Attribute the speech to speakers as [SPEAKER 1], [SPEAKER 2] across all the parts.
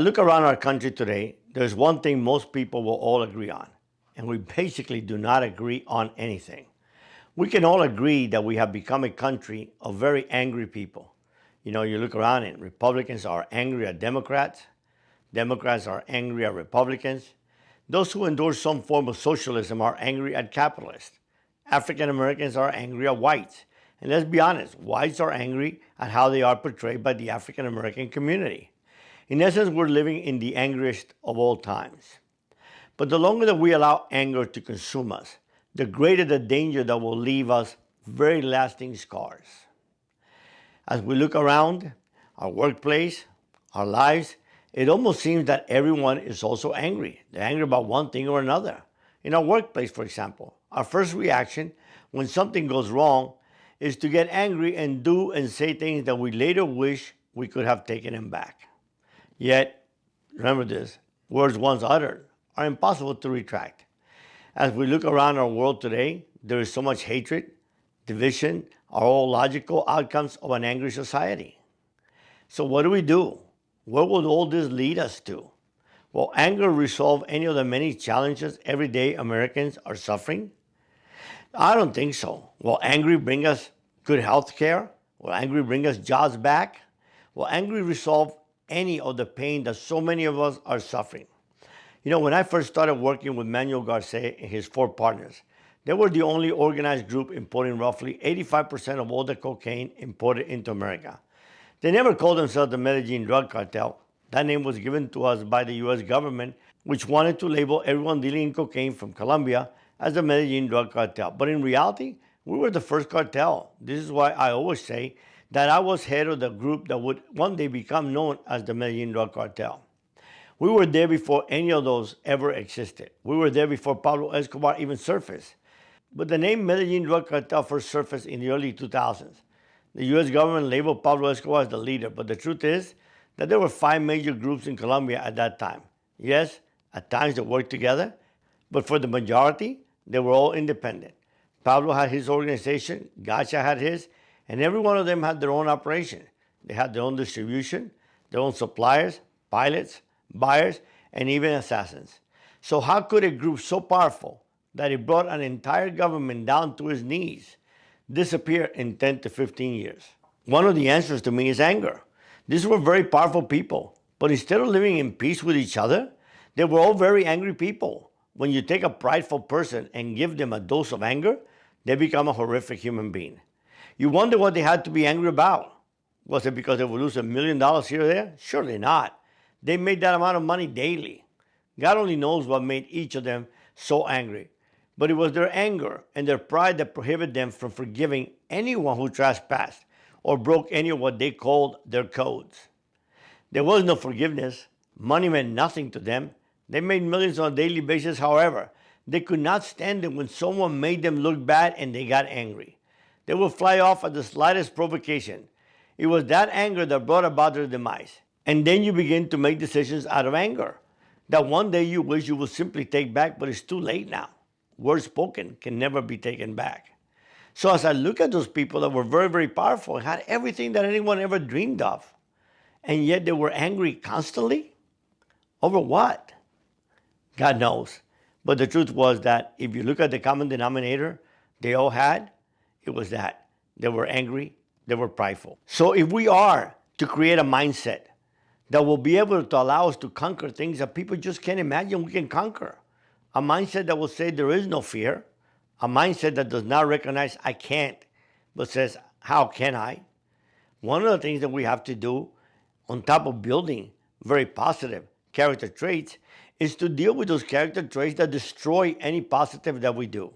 [SPEAKER 1] Look around our country today, there's one thing most people will all agree on, and we basically do not agree on anything. We can all agree that we have become a country of very angry people. You know, you look around and Republicans are angry at Democrats, Democrats are angry at Republicans. Those who endorse some form of socialism are angry at capitalists. African Americans are angry at whites. And let's be honest, whites are angry at how they are portrayed by the African American community. In essence, we're living in the angriest of all times. But the longer that we allow anger to consume us, the greater the danger that will leave us very lasting scars. As we look around our workplace, our lives, it almost seems that everyone is also angry. They're angry about one thing or another. In our workplace, for example, our first reaction when something goes wrong is to get angry and do and say things that we later wish we could have taken them back. Yet, remember this, words once uttered are impossible to retract. As we look around our world today, there is so much hatred, division, are all logical outcomes of an angry society. So what do? Where will all this lead us to? Will anger resolve any of the many challenges everyday Americans are suffering? I don't think so. Will anger bring us good health care? Will anger bring us jobs back? Will anger resolve any of the pain that so many of us are suffering? You know, when I first started working with Manuel Garcia and his 4 partners, they were the only organized group importing roughly 85% of all the cocaine imported into America. They never called themselves the Medellin Drug Cartel. That name was given to us by the US government, which wanted to label everyone dealing in cocaine from Colombia as the Medellin Drug Cartel. But in reality, we were the first cartel. This is why I always say that I was head of the group that would one day become known as the Medellin Drug Cartel. We were there before any of those ever existed. We were there before Pablo Escobar even surfaced. But the name Medellin Drug Cartel first surfaced in the early 2000s. The US government labeled Pablo Escobar as the leader, but the truth is that there were 5 major groups in Colombia at that time. Yes, at times they worked together, but for the majority, they were all independent. Pablo had his organization, Gacha had his, and every one of them had their own operation. They had their own distribution, their own suppliers, pilots, buyers, and even assassins. So how could a group so powerful that it brought an entire government down to its knees disappear in 10 to 15 years? One of the answers to me is anger. These were very powerful people, but instead of living in peace with each other, they were all very angry people. When you take a prideful person and give them a dose of anger, they become a horrific human being. You wonder what they had to be angry about. Was it because they would lose $1 million here or there? Surely not. They made that amount of money daily. God only knows what made each of them so angry. But it was their anger and their pride that prohibited them from forgiving anyone who trespassed or broke any of what they called their codes. There was no forgiveness. Money meant nothing to them. They made millions on a daily basis, however. They could not stand it when someone made them look bad and they got angry. They would fly off at the slightest provocation. It was that anger that brought about their demise. And then you begin to make decisions out of anger that one day you wish you would simply take back, but it's too late now. Words spoken can never be taken back. So as I look at those people that were very, very powerful and had everything that anyone ever dreamed of, and yet they were angry constantly, over what? God knows. But the truth was that if you look at the common denominator they all had, it was that. They were angry, they were prideful. So if we are to create a mindset that will be able to allow us to conquer things that people just can't imagine we can conquer, a mindset that will say there is no fear, a mindset that does not recognize I can't, but says, how can I? One of the things that we have to do, on top of building very positive character traits, is to deal with those character traits that destroy any positive that we do.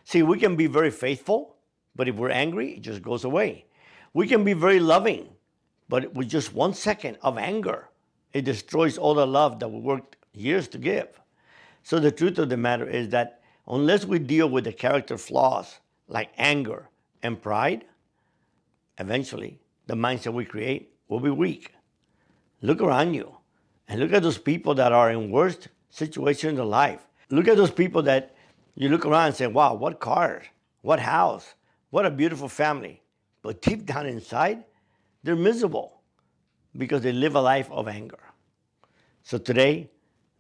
[SPEAKER 1] See, we can be very faithful, but if we're angry, it just goes away. We can be very loving, but with just 1 second of anger, it destroys all the love that we worked years to give. So the truth of the matter is that unless we deal with the character flaws like anger and pride, eventually the mindset we create will be weak. Look around you and look at those people that are in worst situations in life. Look at those people that you look around and say, wow, what cars, what house, what a beautiful family. But deep down inside, they're miserable because they live a life of anger. So today,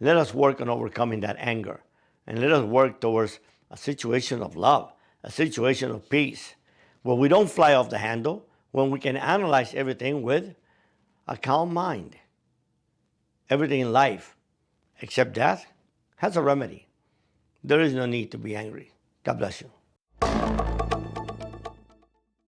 [SPEAKER 1] let us work on overcoming that anger, and let us work towards a situation of love, a situation of peace, where we don't fly off the handle, when we can analyze everything with a calm mind. Everything in life, except death, has a remedy. There is no need to be angry. God bless you.